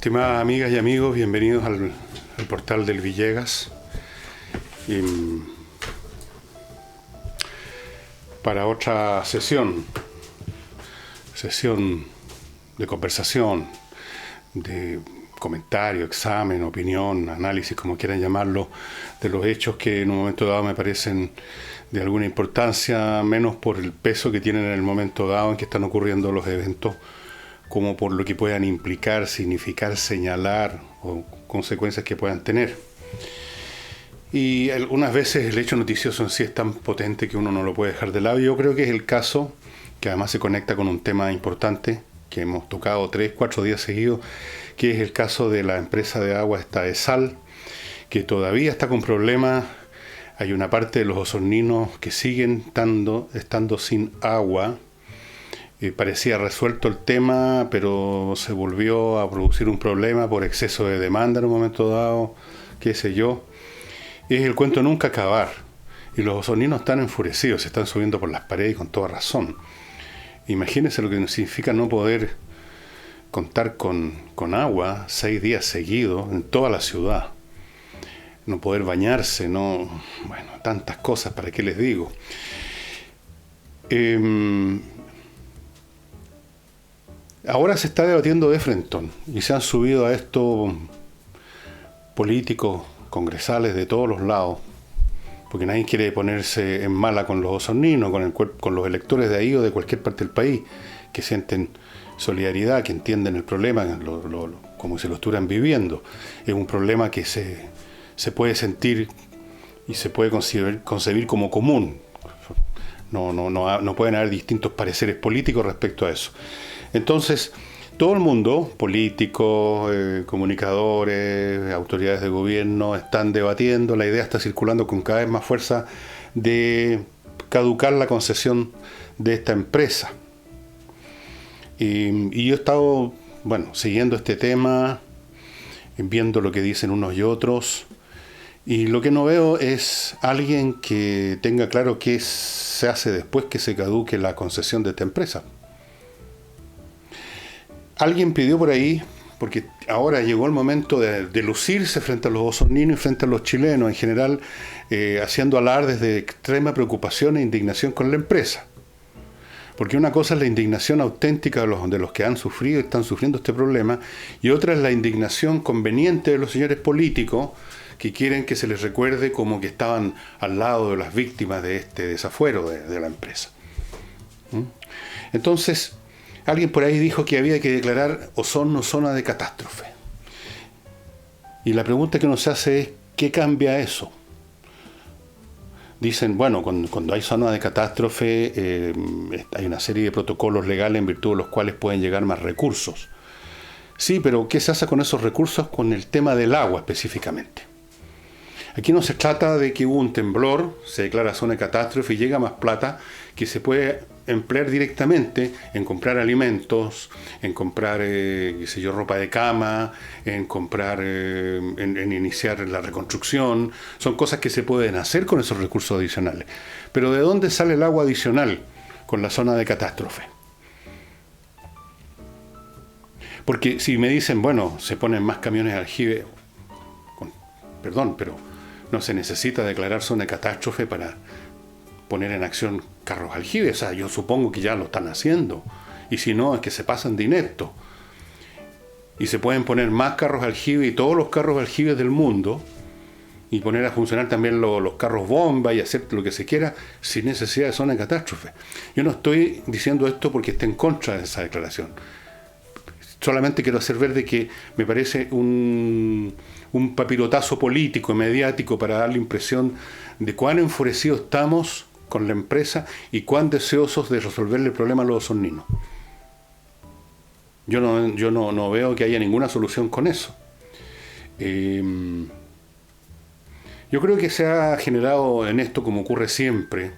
Estimadas amigas y amigos, bienvenidos al portal del Villegas. Para otra sesión de conversación, de comentario, examen, opinión, análisis, como quieran llamarlo, de los hechos que en un momento dado me parecen de alguna importancia, menos por el peso que tienen en el momento dado en que están ocurriendo los eventos, como por lo que puedan implicar, significar, señalar o consecuencias que puedan tener. Y algunas veces el hecho noticioso en sí es tan potente que uno no lo puede dejar de lado. Yo creo que es el caso, que además se conecta con un tema importante que hemos tocado 3-4 días seguidos, que es el caso de la empresa de agua Estadesal, que todavía está con problemas. Hay una parte de los osorninos que siguen estando sin agua. Parecía resuelto el tema, pero se volvió a producir un problema por exceso de demanda en un momento dado, qué sé yo. Es el cuento nunca acabar. Y los osorninos están enfurecidos, se están subiendo por las paredes y con toda razón. Imagínense lo que significa no poder contar con agua 6 días seguidos en toda la ciudad. No poder bañarse, tantas cosas, ¿para qué les digo? Ahora se está debatiendo de frentón y se han subido a esto políticos, congresales de todos los lados, porque nadie quiere ponerse en mala con los osorninos, con los electores de ahí o de cualquier parte del país, que sienten solidaridad, que entienden el problema, como se lo estuvieran viviendo. Es un problema que se puede sentir y se puede concebir como común. No pueden haber distintos pareceres políticos respecto a eso. Entonces, todo el mundo, políticos, comunicadores, autoridades de gobierno, están debatiendo, la idea está circulando con cada vez más fuerza de caducar la concesión de esta empresa. Y yo he estado, siguiendo este tema, viendo lo que dicen unos y otros, y lo que no veo es alguien que tenga claro qué se hace después que se caduque la concesión de esta empresa. Alguien pidió por ahí, porque ahora llegó el momento de lucirse frente a los osorninos y frente a los chilenos en general, haciendo alardes de extrema preocupación e indignación con la empresa. Porque una cosa es la indignación auténtica de los que han sufrido y están sufriendo este problema, y otra es la indignación conveniente de los señores políticos que quieren que se les recuerde como que estaban al lado de las víctimas de este desafuero de la empresa. Entonces, alguien por ahí dijo que había que declarar Osorno zona de catástrofe. Y la pregunta que uno se hace es, ¿qué cambia eso? Dicen, cuando hay zona de catástrofe, hay una serie de protocolos legales en virtud de los cuales pueden llegar más recursos. Sí, pero ¿qué se hace con esos recursos con el tema del agua específicamente? Aquí no se trata de que hubo un temblor, se declara zona de catástrofe y llega más plata que se puede emplear directamente en comprar alimentos, en comprar, ropa de cama, en comprar, en iniciar la reconstrucción. Son cosas que se pueden hacer con esos recursos adicionales. Pero ¿de dónde sale el agua adicional con la zona de catástrofe? Porque si me dicen, se ponen más camiones de aljibe, pero no se necesita declarar zona de catástrofe para poner en acción carros aljibe. O sea, yo supongo que ya lo están haciendo. Y si no, es que se pasan de inepto. Y se pueden poner más carros aljibe y todos los carros aljibes del mundo, y poner a funcionar también los carros bomba y hacer lo que se quiera sin necesidad de zona de catástrofe. Yo no estoy diciendo esto porque esté en contra de esa declaración. Solamente quiero hacer ver de que me parece un papirotazo político y mediático para dar la impresión de cuán enfurecidos estamos con la empresa y cuán deseosos de resolverle el problema a los osorninos. Yo no veo que haya ninguna solución con eso. Yo creo que se ha generado en esto, como ocurre siempre,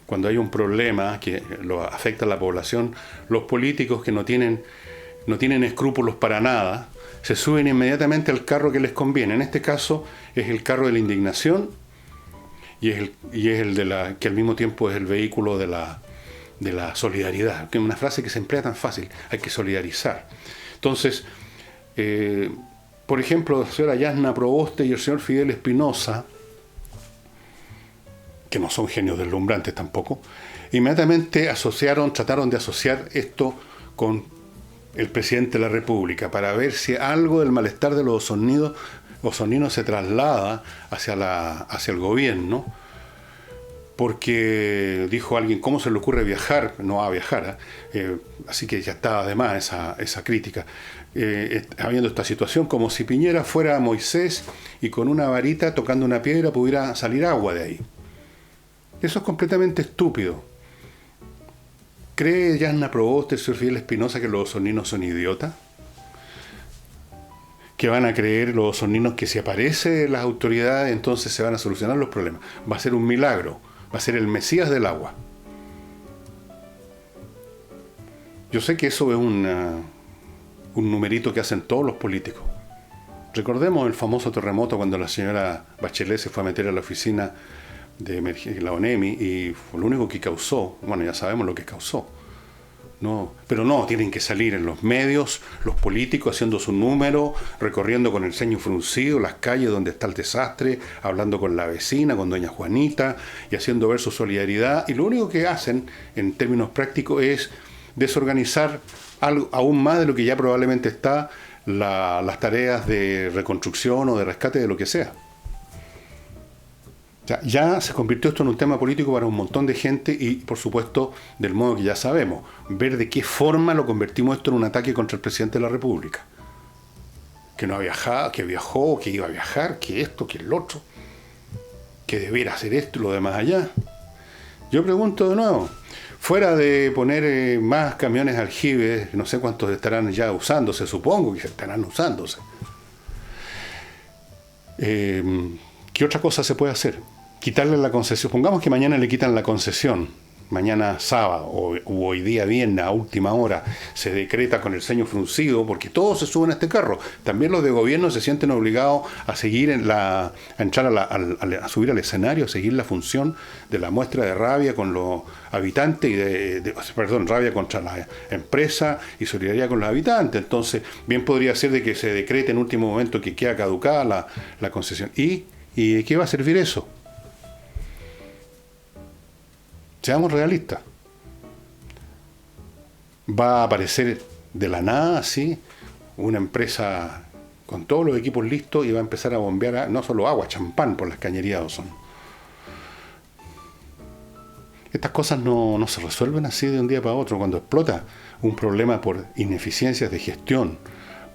cuando hay un problema que lo afecta a la población, los políticos que no tienen escrúpulos para nada, se suben inmediatamente al carro que les conviene. En este caso es el carro de la indignación y es el que al mismo tiempo es el vehículo de la solidaridad, que es una frase que se emplea tan fácil, hay que solidarizar. Entonces, Por ejemplo, la señora Yasna Proboste y el señor Fidel Espinosa, que no son genios deslumbrantes tampoco, inmediatamente trataron de asociar esto con el presidente de la República para ver si algo del malestar de los osoninos se traslada hacia el gobierno, porque dijo alguien, ¿cómo se le ocurre viajar? No va a viajar, así que ya estaba de más esa crítica. Habiendo esta situación, como si Piñera fuera Moisés y con una varita tocando una piedra pudiera salir agua de ahí. Eso es completamente estúpido. ¿Cree Yasna Proboste, el señor Fidel Espinosa, que los osoninos son idiotas? ¿Que van a creer los osoninos que si aparecen las autoridades entonces se van a solucionar los problemas? Va a ser un milagro, va a ser el Mesías del agua. Yo sé que eso es un numerito que hacen todos los políticos. Recordemos el famoso terremoto cuando la señora Bachelet se fue a meter a la oficina de la ONEMI y fue lo único que causó, bueno, ya sabemos lo que causó. No, pero no, tienen que salir en los medios, los políticos haciendo su número, recorriendo con el ceño fruncido las calles donde está el desastre, hablando con la vecina, con doña Juanita y haciendo ver su solidaridad. Y lo único que hacen, en términos prácticos, es desorganizar aún más de lo que ya probablemente está las tareas de reconstrucción o de rescate de lo que sea. Ya se convirtió esto en un tema político para un montón de gente y, por supuesto, del modo que ya sabemos, ver de qué forma lo convertimos esto en un ataque contra el presidente de la República. Que no ha viajado, que viajó, que iba a viajar, que esto, que el otro, que debiera hacer esto y lo demás allá. Yo pregunto de nuevo, fuera de poner más camiones aljibes, no sé cuántos estarán ya usándose, supongo que estarán usándose. ¿Qué otra cosa se puede hacer? Quitarle la concesión. Pongamos que mañana le quitan la concesión, mañana sábado o hoy día viernes a última hora se decreta con el ceño fruncido, porque todos se suben a este carro. También los de gobierno se sienten obligados a seguir a subir al escenario, a seguir la función de la muestra de rabia con los habitantes y rabia contra la empresa y solidaridad con los habitantes. Entonces, bien podría ser de que se decrete en último momento que queda caducada la concesión. ¿Y de qué va a servir eso? Seamos realistas. Va a aparecer de la nada, así, una empresa con todos los equipos listos y va a empezar a bombear no solo agua, champán por las cañerías de Ozón. Estas cosas no se resuelven así de un día para otro. Cuando explota un problema por ineficiencias de gestión,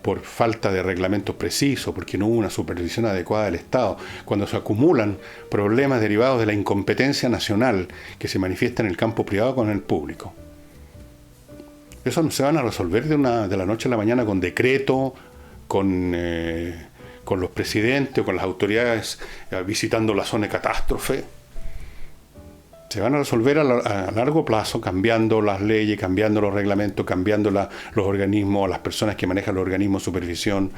por falta de reglamentos precisos, porque no hubo una supervisión adecuada del Estado, cuando se acumulan problemas derivados de la incompetencia nacional que se manifiesta en el campo privado con el público. Eso no se van a resolver de la noche a la mañana con decreto, con los presidentes o con las autoridades visitando la zona de catástrofe. Se van a resolver a largo plazo, cambiando las leyes, cambiando los reglamentos, cambiando los organismos, las personas que manejan los organismos de supervisión,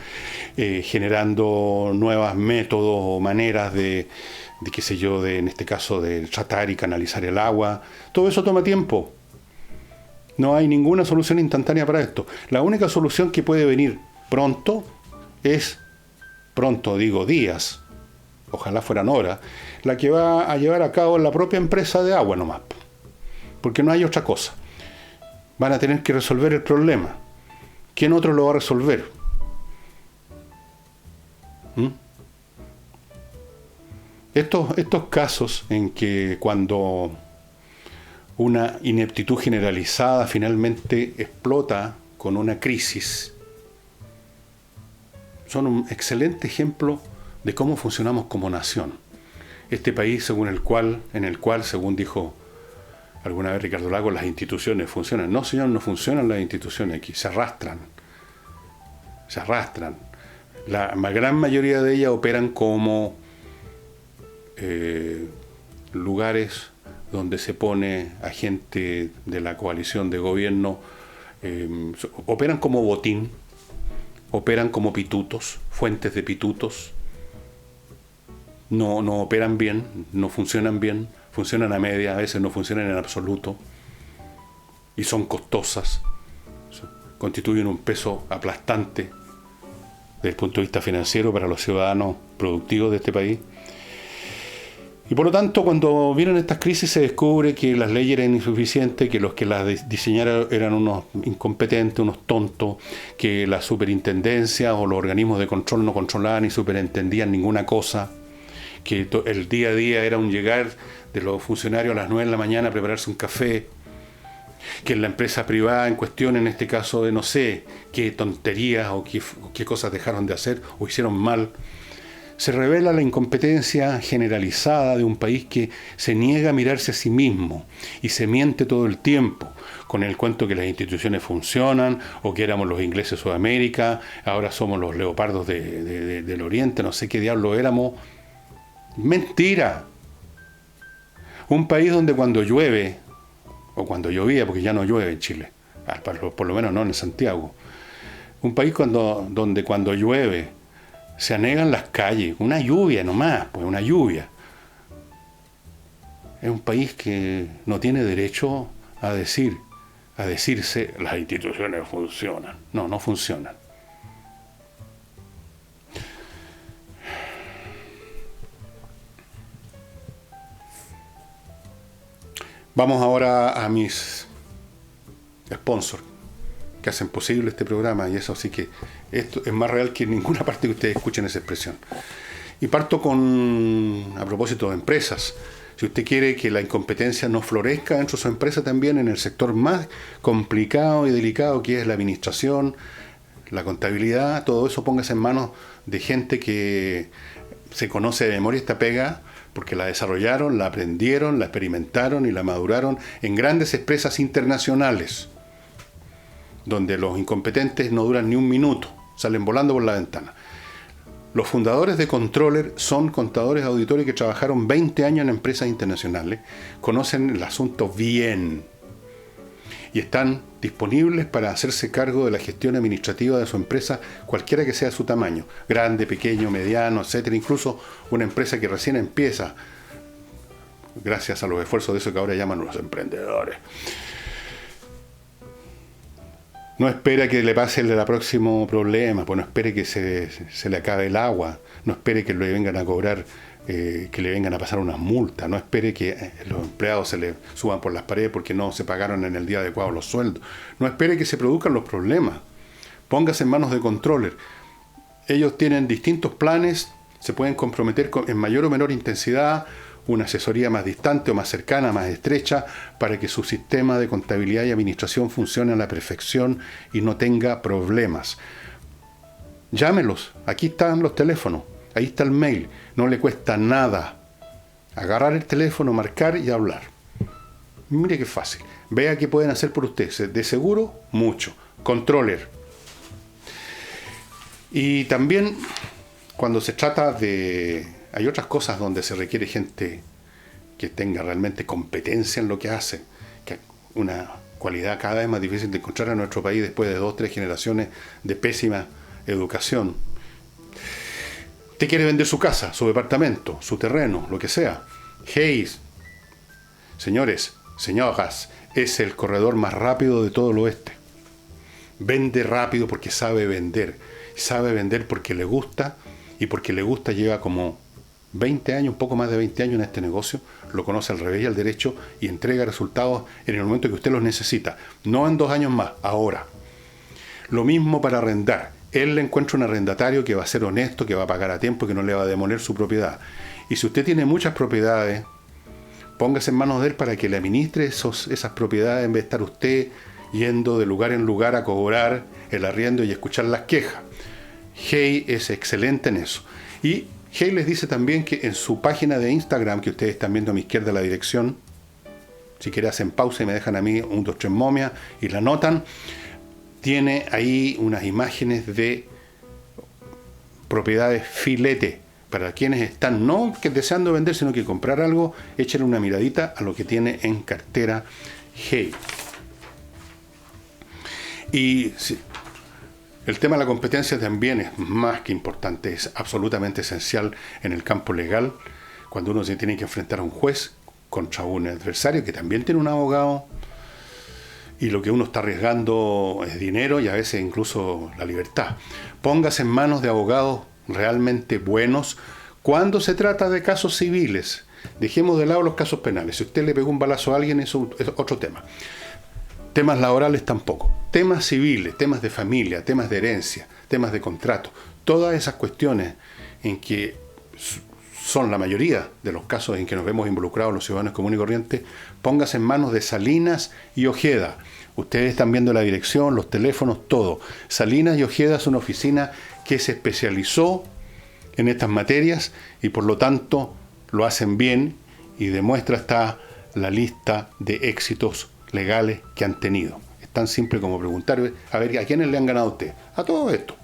generando nuevos métodos o maneras en este caso, de tratar y canalizar el agua. Todo eso toma tiempo. No hay ninguna solución instantánea para esto. La única solución que puede venir pronto digo días, ojalá fueran horas, la que va a llevar a cabo la propia empresa de agua nomás, porque no hay otra cosa. Van a tener que resolver el problema. ¿Quién otro lo va a resolver? Estos casos en que cuando una ineptitud generalizada finalmente explota con una crisis, son un excelente ejemplo de cómo funcionamos como nación. Este país en el cual, según dijo alguna vez Ricardo Lagos, las instituciones funcionan. No, señor, no funcionan las instituciones aquí, se arrastran. La gran mayoría de ellas operan como lugares donde se pone a gente de la coalición de gobierno, operan como botín, operan como pitutos, fuentes de pitutos. No operan bien, no funcionan bien, funcionan a media, a veces no funcionan en absoluto y son costosas, constituyen un peso aplastante desde el punto de vista financiero para los ciudadanos productivos de este país. Y por lo tanto, cuando vienen estas crisis se descubre que las leyes eran insuficientes, que los que las diseñaron eran unos incompetentes, unos tontos, que las superintendencias o los organismos de control no controlaban ni superentendían ninguna cosa, que el día a día era un llegar de los funcionarios a las 9 de la mañana a prepararse un café, que en la empresa privada en cuestión, en este caso de no sé qué tonterías o qué cosas dejaron de hacer o hicieron mal, se revela la incompetencia generalizada de un país que se niega a mirarse a sí mismo y se miente todo el tiempo con el cuento que las instituciones funcionan o que éramos los ingleses de Sudamérica, ahora somos los leopardos del Oriente, no sé qué diablo éramos. Mentira. Un país donde cuando llueve, o cuando llovía, porque ya no llueve en Chile, por lo menos no en Santiago, un país donde cuando llueve se anegan las calles, una lluvia nomás, pues una lluvia. Es un país que no tiene derecho a decirse las instituciones funcionan. No, no funcionan. Vamos ahora a mis sponsors que hacen posible este programa, y eso sí que esto es más real que en ninguna parte que ustedes escuchen esa expresión. Y parto a propósito de empresas. Si usted quiere que la incompetencia no florezca dentro de su empresa también, en el sector más complicado y delicado que es la administración, la contabilidad, todo eso póngase en manos de gente que se conoce de memoria esta pega, porque la desarrollaron, la aprendieron, la experimentaron y la maduraron en grandes empresas internacionales, donde los incompetentes no duran ni un minuto, salen volando por la ventana. Los fundadores de Controller son contadores auditores que trabajaron 20 años en empresas internacionales, conocen el asunto bien y están disponibles para hacerse cargo de la gestión administrativa de su empresa, cualquiera que sea su tamaño, grande, pequeño, mediano, etcétera, incluso una empresa que recién empieza, gracias a los esfuerzos de eso que ahora llaman los emprendedores. No espera que le pase el próximo problema, pues no espere que se le acabe el agua, no espere que le vengan a cobrar, que le vengan a pasar unas multas, no espere que los empleados se le suban por las paredes porque no se pagaron en el día adecuado los sueldos, no espere que se produzcan los problemas, póngase en manos de Controller. Ellos tienen distintos planes, se pueden comprometer en mayor o menor intensidad, una asesoría más distante o más cercana, más estrecha, para que su sistema de contabilidad y administración funcione a la perfección y no tenga problemas. Llámelos, aquí están los teléfonos, ahí está el mail, no le cuesta nada agarrar el teléfono, marcar y hablar. Mire qué fácil, vea qué pueden hacer por usted, de seguro, mucho. Controller. Y también cuando se trata de... Hay otras cosas donde se requiere gente que tenga realmente competencia en lo que hace, que una cualidad cada vez más difícil de encontrar en nuestro país después de 2 o 3 generaciones de pésima educación. Usted quiere vender su casa, su departamento, su terreno, lo que sea. Hayes, señores, señoras, es el corredor más rápido de todo el oeste. Vende rápido porque sabe vender porque le gusta, y porque le gusta lleva como 20 años, un poco más de 20 años en este negocio, lo conoce al revés y al derecho y entrega resultados en el momento que usted los necesita, no en 2 años más, ahora. Lo mismo para arrendar. Él le encuentra un arrendatario que va a ser honesto, que va a pagar a tiempo, que no le va a demoler su propiedad. Y si usted tiene muchas propiedades, póngase en manos de él para que le administre esas propiedades en vez de estar usted yendo de lugar en lugar a cobrar el arriendo y escuchar las quejas. Hey es excelente en eso. Y Hey les dice también que en su página de Instagram, que ustedes están viendo a mi izquierda la dirección, si quieren hacen pausa y me dejan a mí 1, 2, 3 momia y la anotan, tiene ahí unas imágenes de propiedades filete, para quienes están no que deseando vender, sino que comprar algo, échenle una miradita a lo que tiene en cartera Hey. Y sí, el tema de la competencia también es más que importante, es absolutamente esencial en el campo legal, cuando uno se tiene que enfrentar a un juez contra un adversario que también tiene un abogado, y lo que uno está arriesgando es dinero y a veces incluso la libertad. Póngase en manos de abogados realmente buenos cuando se trata de casos civiles. Dejemos de lado los casos penales. Si usted le pegó un balazo a alguien, eso es otro tema. Temas laborales tampoco. Temas civiles, temas de familia, temas de herencia, temas de contrato. Todas esas cuestiones en que son la mayoría de los casos en que nos vemos involucrados los ciudadanos comunes y corrientes, póngase en manos de Salinas y Ojeda. Ustedes están viendo la dirección, los teléfonos, todo. Salinas y Ojeda es una oficina que se especializó en estas materias y por lo tanto lo hacen bien y demuestra está la lista de éxitos legales que han tenido. Es tan simple como preguntar, a ver, ¿a quiénes le han ganado a usted? A todo esto.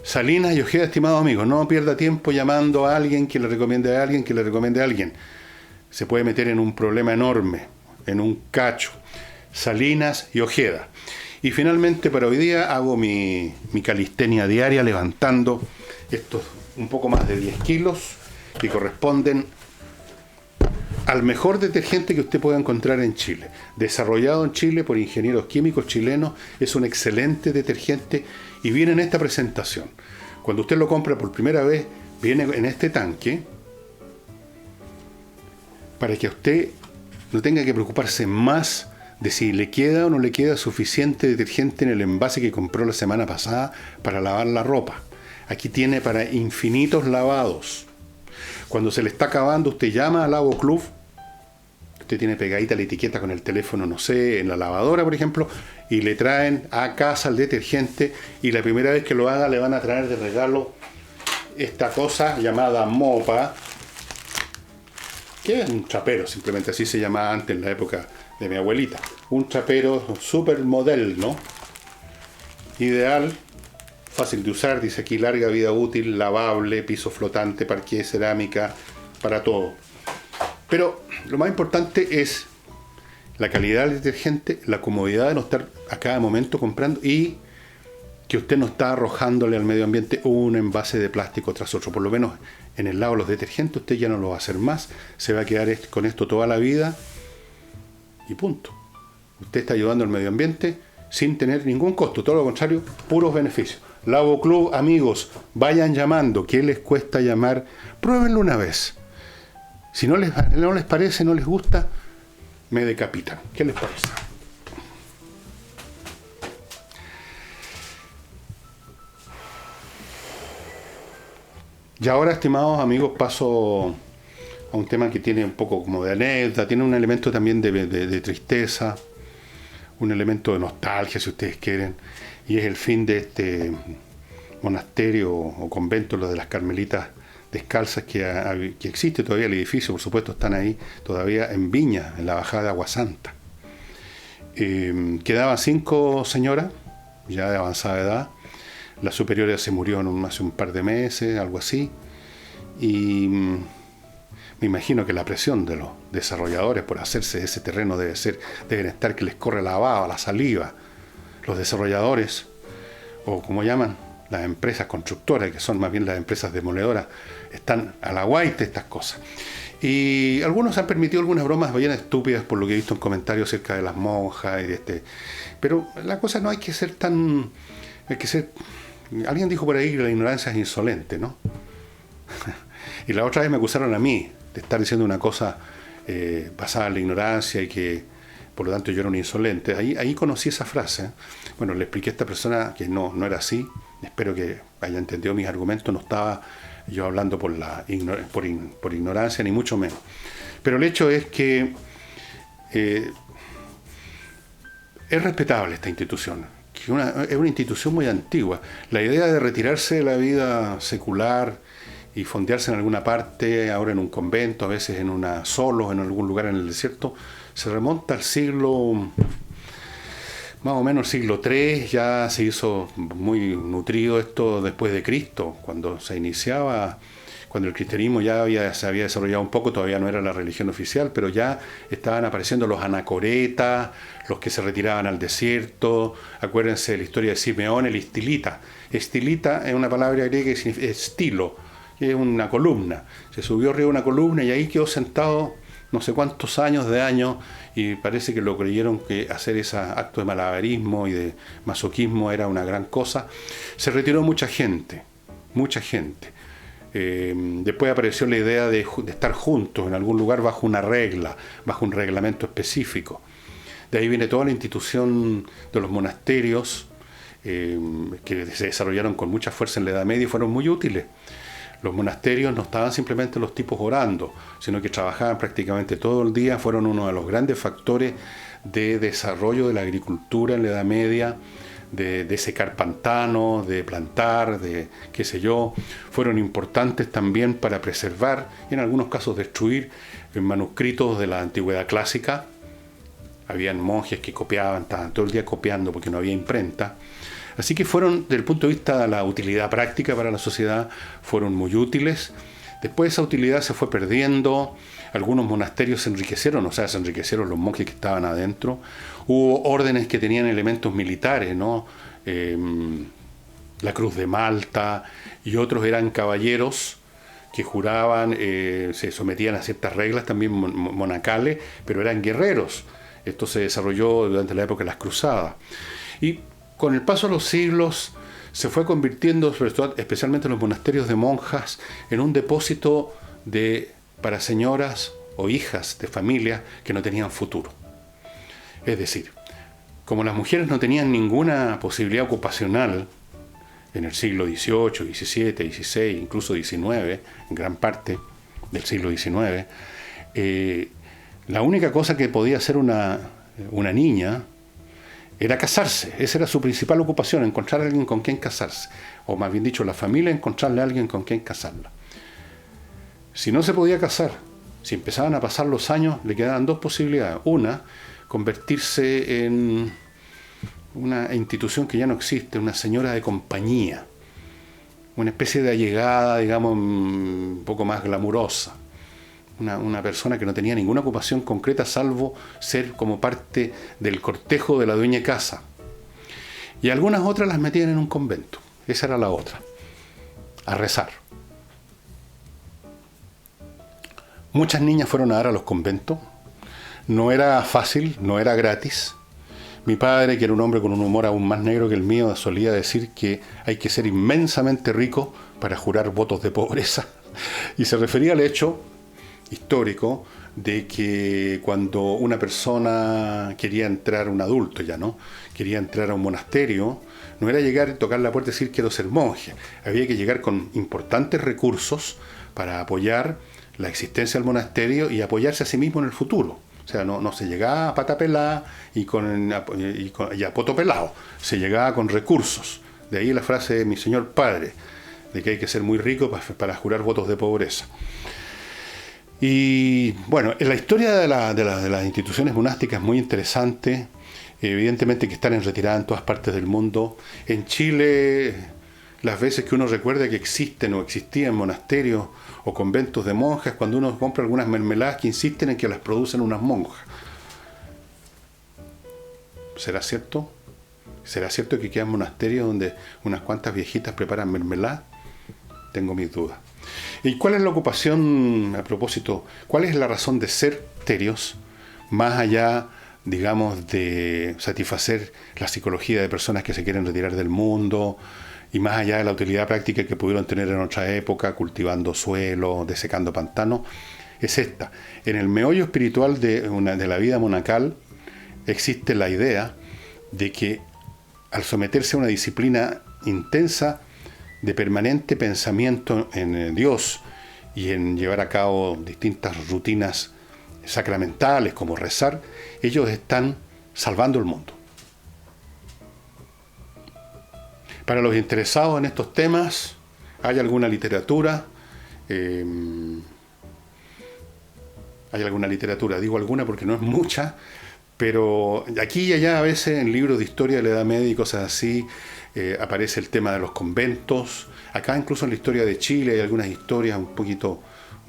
Salinas y Ojeda, estimados amigos, no pierda tiempo llamando a alguien que le recomiende a alguien que le recomiende a alguien. Se puede meter en un problema enorme, en un cacho. Salinas y Ojeda. Y finalmente para hoy día hago mi calistenia diaria levantando estos un poco más de 10 kilos que corresponden al mejor detergente que usted pueda encontrar en Chile. Desarrollado en Chile por ingenieros químicos chilenos, es un excelente detergente y viene en esta presentación. Cuando usted lo compra por primera vez, viene en este tanque para que usted no tenga que preocuparse más de si le queda o no le queda suficiente detergente en el envase que compró la semana pasada para lavar la ropa. Aquí tiene para infinitos lavados. Cuando se le está acabando, usted llama al Lavo Club. Usted tiene pegadita la etiqueta con el teléfono, no sé, en la lavadora, por ejemplo, y le traen a casa el detergente y la primera vez que lo haga le van a traer de regalo esta cosa llamada mopa, que es un trapero, simplemente así se llamaba antes en la época de mi abuelita. Un trapero super moderno, ideal, fácil de usar, dice aquí larga vida útil, lavable, piso flotante, parqué, cerámica, para todo. Pero lo más importante es la calidad del detergente, la comodidad de no estar a cada momento comprando y que usted no está arrojándole al medio ambiente un envase de plástico tras otro. Por lo menos en el lado de los detergentes usted ya no lo va a hacer más, se va a quedar con esto toda la vida y punto. Usted está ayudando al medio ambiente sin tener ningún costo, todo lo contrario, puros beneficios. Lavo Club, amigos, vayan llamando. ¿Qué les cuesta llamar? Pruébenlo una vez. Si no les parece, no les gusta, me decapitan. ¿Qué les parece? Y ahora, estimados amigos, paso a un tema que tiene un poco como de anécdota, tiene un elemento también de tristeza, un elemento de nostalgia, si ustedes quieren, y es el fin de este monasterio o convento, lo de las Carmelitas Descalzas, que existe todavía el edificio, por supuesto están ahí todavía en Viña, en la bajada de Agua Santa. Quedaban 5 señoras, ya de avanzada edad. La superiora se murió hace un par de meses, algo así, y me imagino que la presión de los desarrolladores por hacerse ese terreno deben estar que les corre la baba, la saliva. Los desarrolladores, o como llaman, las empresas constructoras, que son más bien las empresas demoledoras, están a la guaita estas cosas. Y algunos han permitido algunas bromas bien estúpidas por lo que he visto en comentarios acerca de las monjas y de pero la cosa no hay que ser tan... Alguien dijo por ahí que la ignorancia es insolente, ¿no? Y la otra vez me acusaron a mí de estar diciendo una cosa basada en la ignorancia y que por lo tanto yo era un insolente. Ahí conocí esa frase. Bueno, le expliqué a esta persona que no era así. Espero que haya entendido mis argumentos. No estaba yo hablando por ignorancia, ni mucho menos. Pero el hecho es que es respetable esta institución. Es una institución muy antigua. La idea de retirarse de la vida secular y fondearse en alguna parte, ahora en un convento, a veces solos en algún lugar en el desierto, se remonta al siglo, más o menos el siglo III. Ya se hizo muy nutrido esto después de Cristo, cuando se iniciaba, cuando el cristianismo se había desarrollado un poco, todavía no era la religión oficial, pero ya estaban apareciendo los anacoretas, los que se retiraban al desierto. Acuérdense de la historia de Simeón, el estilita. Estilita es una palabra griega que significa estilo, que es una columna. Se subió arriba de una columna y ahí quedó sentado no sé cuántos años, y parece que lo creyeron que hacer ese acto de malabarismo y de masoquismo era una gran cosa. Se retiró mucha gente, mucha gente. Después apareció la idea de estar juntos en algún lugar bajo una regla, bajo un reglamento específico. De ahí viene toda la institución de los monasterios, que se desarrollaron con mucha fuerza en la Edad Media y fueron muy útiles. Los monasterios no estaban simplemente los tipos orando, sino que trabajaban prácticamente todo el día, fueron uno de los grandes factores de desarrollo de la agricultura en la Edad Media, de secar pantanos, de plantar, de qué sé yo. Fueron importantes también para preservar, y en algunos casos destruir, manuscritos de la antigüedad clásica. Habían monjes que copiaban, estaban todo el día copiando porque no había imprenta. Así que fueron, desde el punto de vista de la utilidad práctica para la sociedad, fueron muy útiles. Después esa utilidad se fue perdiendo, algunos monasterios se enriquecieron, o sea, se enriquecieron los monjes que estaban adentro. Hubo órdenes que tenían elementos militares, ¿no? La Cruz de Malta, y otros eran caballeros que juraban, se sometían a ciertas reglas también monacales, pero eran guerreros. Esto se desarrolló durante la época de las cruzadas. Y con el paso de los siglos se fue convirtiendo, especialmente los monasterios de monjas, en un depósito para señoras o hijas de familias que no tenían futuro. Es decir, como las mujeres no tenían ninguna posibilidad ocupacional en el siglo XVIII, XVII, XVI, incluso XIX, en gran parte del siglo XIX, la única cosa que podía hacer una niña era casarse. Esa era su principal ocupación, encontrar a alguien con quien casarse. O más bien dicho, la familia encontrarle a alguien con quien casarla. Si no se podía casar, si empezaban a pasar los años, le quedaban dos posibilidades. Una, convertirse en una institución que ya no existe, una señora de compañía, una especie de allegada, digamos, un poco más glamurosa. Una persona que no tenía ninguna ocupación concreta salvo ser como parte del cortejo de la dueña de casa. Y algunas otras las metían en un convento. Esa era la otra. A rezar. Muchas niñas fueron a dar a los conventos. No era fácil, no era gratis. Mi padre, que era un hombre con un humor aún más negro que el mío, solía decir que hay que ser inmensamente rico para jurar votos de pobreza. Y se refería al hecho histórico de que cuando una persona quería entrar, un adulto ya, ¿no? Quería entrar a un monasterio, no era llegar, tocar la puerta y decir quiero ser monje. Había que llegar con importantes recursos para apoyar la existencia del monasterio y apoyarse a sí mismo en el futuro. O sea, no se llegaba a pata pelada y a poto pelado, se llegaba con recursos. De ahí la frase de mi señor padre, de que hay que ser muy rico para jurar votos de pobreza. Y bueno, en la historia de las instituciones monásticas es muy interesante, evidentemente que están en retirada en todas partes del mundo. En Chile, las veces que uno recuerda que existen o existían monasterios o conventos de monjas, cuando uno compra algunas mermeladas que insisten en que las producen unas monjas. ¿Será cierto? ¿Será cierto que quedan monasterios donde unas cuantas viejitas preparan mermelada? Tengo mis dudas. ¿Y cuál es la ocupación, a propósito, cuál es la razón de ser terios, más allá, digamos, de satisfacer la psicología de personas que se quieren retirar del mundo, y más allá de la utilidad práctica que pudieron tener en otra época, cultivando suelo, desecando pantanos? Es esta. En el meollo espiritual de la vida monacal existe la idea de que al someterse a una disciplina intensa de permanente pensamiento en Dios y en llevar a cabo distintas rutinas sacramentales como rezar, ellos están salvando el mundo. Para los interesados en estos temas, hay alguna literatura, digo alguna porque no es mucha, pero aquí y allá a veces en libros de historia de la Edad Media y cosas así, aparece el tema de los conventos. Acá incluso en la historia de Chile hay algunas historias un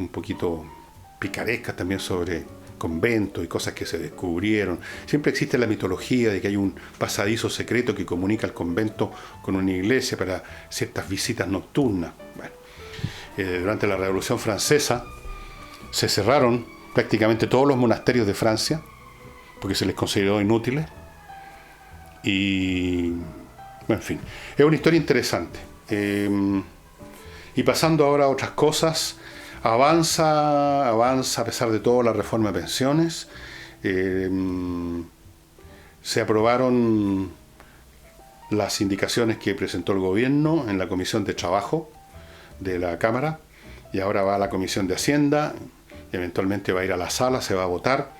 poquito picarescas también sobre conventos y cosas que se descubrieron. Siempre existe la mitología de que hay un pasadizo secreto que comunica el convento con una iglesia para ciertas visitas nocturnas. Bueno, durante la Revolución Francesa se cerraron prácticamente todos los monasterios de Francia, porque se les consideró inútiles. Y, en fin, es una historia interesante. Y pasando ahora a otras cosas, avanza a pesar de todo la reforma de pensiones. Se aprobaron las indicaciones que presentó el gobierno en la Comisión de Trabajo de la Cámara, y ahora va a la Comisión de Hacienda, eventualmente va a ir a la sala, se va a votar.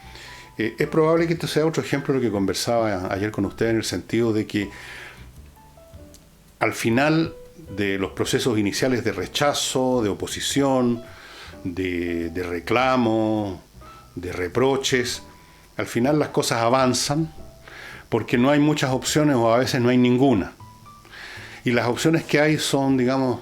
Es probable que esto sea otro ejemplo de lo que conversaba ayer con usted, en el sentido de que al final de los procesos iniciales de rechazo, de oposición, de reclamo, de reproches, al final las cosas avanzan porque no hay muchas opciones o a veces no hay ninguna. Y las opciones que hay son, digamos,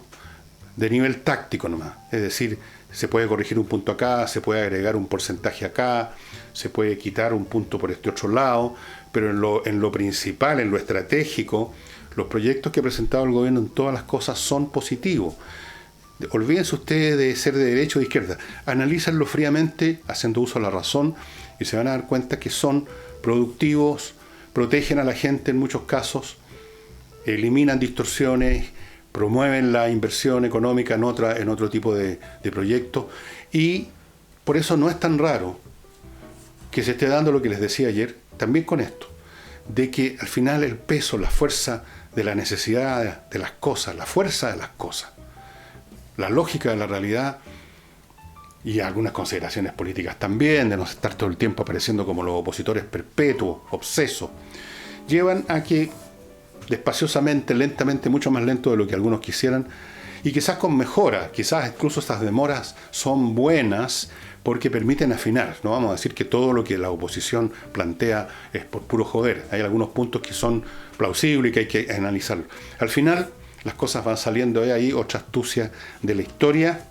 de nivel táctico nomás. Es decir, se puede corregir un punto acá, se puede agregar un porcentaje acá, se puede quitar un punto por este otro lado, pero en lo principal, en lo estratégico, los proyectos que ha presentado el gobierno en todas las cosas son positivos. Olvídense ustedes de ser de derecha o de izquierda. Analícenlo fríamente, haciendo uso de la razón, y se van a dar cuenta que son productivos, protegen a la gente en muchos casos, eliminan distorsiones, promueven la inversión económica en otro tipo de proyectos, y por eso no es tan raro que se esté dando lo que les decía ayer, también con esto, de que al final el peso, la fuerza de la necesidad de las cosas, la fuerza de las cosas, la lógica de la realidad y algunas consideraciones políticas también, de no estar todo el tiempo apareciendo como los opositores perpetuos, obsesos, llevan a que despaciosamente, lentamente, mucho más lento de lo que algunos quisieran, y quizás con mejora, quizás incluso estas demoras son buenas porque permiten afinar. No vamos a decir que todo lo que la oposición plantea es por puro joder. Hay algunos puntos que son plausibles y que hay que analizarlos. Al final, las cosas van saliendo. Hay ahí otra astucia de la historia.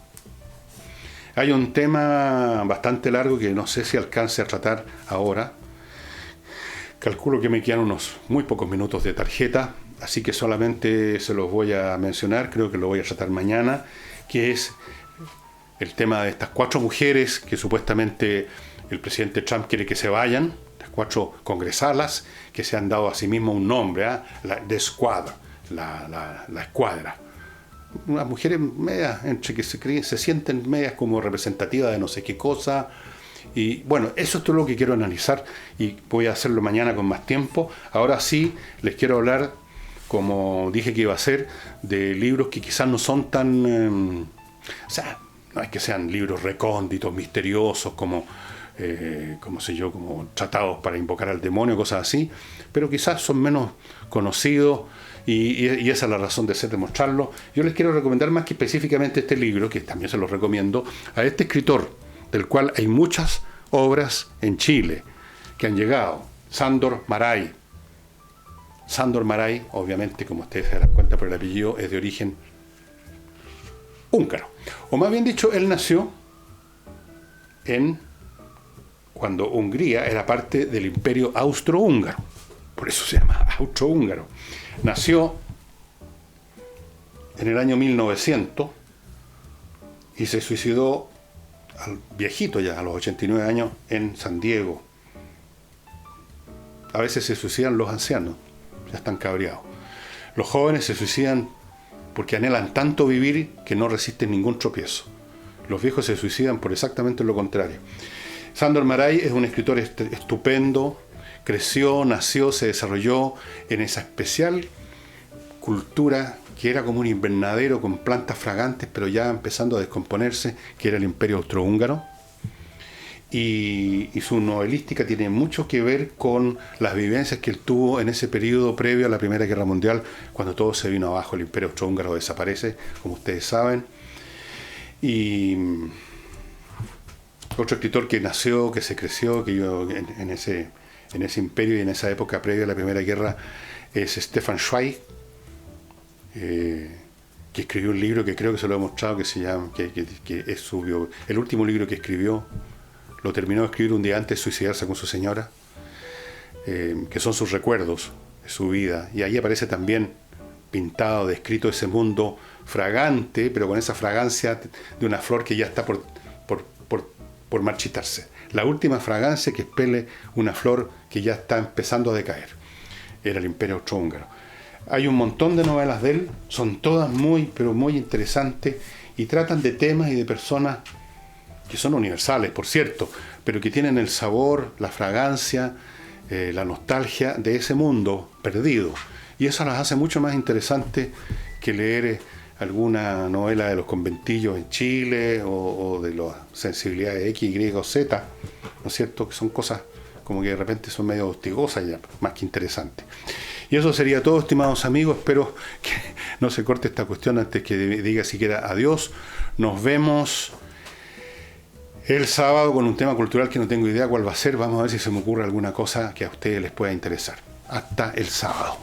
Hay un tema bastante largo que no sé si alcance a tratar ahora. Calculo que me quedan unos muy pocos minutos de tarjeta, así que solamente se los voy a mencionar, creo que lo voy a tratar mañana, que es el tema de estas 4 mujeres que supuestamente el presidente Trump quiere que se vayan, las 4 congresalas que se han dado a sí mismas un nombre, The Squad, la escuadra. Unas mujeres medias, entre que se sienten medias como representativas de no sé qué cosa. Y bueno, eso es todo lo que quiero analizar y voy a hacerlo mañana con más tiempo. Ahora sí, les quiero hablar, como dije que iba a hacer, de libros que quizás no son tan... o sea, no es que sean libros recónditos, misteriosos, como tratados para invocar al demonio, cosas así, pero quizás son menos conocidos y esa es la razón de ser, de mostrarlo. Yo les quiero recomendar más que específicamente este libro, que también se los recomiendo, a este escritor, del cual hay muchas obras en Chile que han llegado, Sándor Márai. Sándor Márai, obviamente, como ustedes se dan cuenta por el apellido, es de origen húngaro. O más bien dicho, él nació cuando Hungría era parte del Imperio Austrohúngaro. Por eso se llama austrohúngaro. Nació en el año 1900 y se suicidó al viejito ya, a los 89 años, en San Diego. A veces se suicidan los ancianos, ya están cabreados. Los jóvenes se suicidan porque anhelan tanto vivir que no resisten ningún tropiezo. Los viejos se suicidan por exactamente lo contrario. Sándor Márai es un escritor estupendo, creció, nació, se desarrolló en esa especial cultura que era como un invernadero con plantas fragantes, pero ya empezando a descomponerse, que era el Imperio Austrohúngaro. Y su novelística tiene mucho que ver con las vivencias que él tuvo en ese periodo previo a la Primera Guerra Mundial, cuando todo se vino abajo, el Imperio Austrohúngaro desaparece, como ustedes saben. Y otro escritor que nació, que se creció, que vivió en ese imperio y en esa época previa a la Primera Guerra, es Stefan Zweig, que escribió un libro que creo que se lo he mostrado, que se llama, que es el último libro que escribió. Lo terminó de escribir un día antes de suicidarse con su señora, que son sus recuerdos de su vida. Y ahí aparece también pintado, descrito ese mundo fragante, pero con esa fragancia de una flor que ya está por marchitarse. la última fragancia que expele una flor que ya está empezando a decaer. Era el Imperio Austrohúngaro. Hay un montón de novelas de él, son todas muy, pero muy interesantes y tratan de temas y de personas que son universales, por cierto, pero que tienen el sabor, la fragancia, la nostalgia de ese mundo perdido. Y eso las hace mucho más interesantes que leer alguna novela de los conventillos en Chile o de las sensibilidades X, Y o Z, ¿no es cierto? Que son cosas como que de repente son medio hostigosas ya, más que interesantes. Y eso sería todo, estimados amigos. Espero que no se corte esta cuestión antes que diga siquiera adiós. Nos vemos el sábado con un tema cultural que no tengo idea cuál va a ser. Vamos a ver si se me ocurre alguna cosa que a ustedes les pueda interesar. Hasta el sábado.